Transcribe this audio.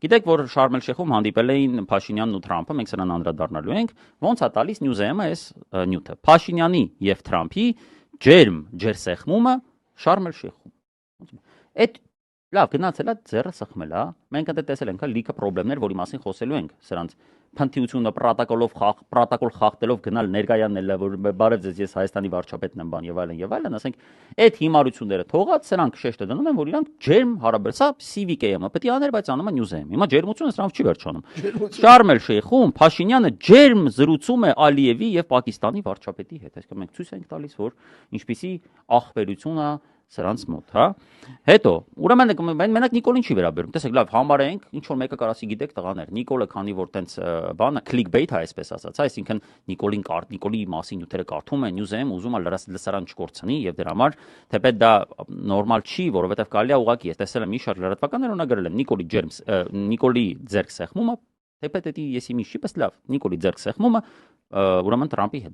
Գիտեք, որ Շարմ էլ-Շեյխում հանդիպել էին Փաշինյանն ու Թրամփը, մենք սրան անդրադառնալու ենք, ոնց է տալիս Նյուզեյմը այս նյութը։ Փաշինյանի եւ Թրամփի ջերմ ջերսեղմումը Շարմ էլ-Շեյխում։ Այդ լավ գնացել է ձեռը սխմել, հա։ Մենք ընդ տեսել ենք լիքը խնդիրներ, որի մասին խոսելու ենք, սրանց փնթիությունը պրոտոկոլ խախտելով գնալ ներկայանել, որ բարև ձեզ, ես Հայաստանի վարչապետն եմ, բան եւ այլն, ասենք, այդ հիմարությունները թողած սրանք շեշտը դնում են, որ իրանք ջերմ հարաբերացա CVK-ը պետք է աներ, բայց անում է Նյուզեյմ։ Հիմա ջերմությունը սրանով չի վերջանում։ Շարմ էլ-Շեյխում Փաշինյանը ջերմ զրուցում է Ալիևի եւ Պակիստանի վարչապետի հետ, այսինքն մենք ցույց ենք տալիս, որ ինչպիսի ախպերություն է սրանց մոտ, հա։ Հետո, ուրեմն մենակ Նիկոլին չի վերաբերում։ Տեսեք, լավ, համարենք, ինչ որ մեկը կարասի գիտեք տղաներ, Նիկոլը քանի որ տենց բանը clickbait է, այսպես ասած, այսինքն Նիկոլի մասին նյութերը կարդում են, Նյուզեյմ ուզում է լսարան չկորցնի եւ դրա համար թեպետ դա նորմալ չի, որովհետեւ կարելի է ուղղակի, ես տեսել եմ մի շարք լրատվականներ ու նա գրել են Նիկոլի ձեռք սեղմումը, թեպետ դա եսի մի չի, բայց լավ, Նիկոլի ձեռք սեղմումը ուրեմն Տրամփի հետ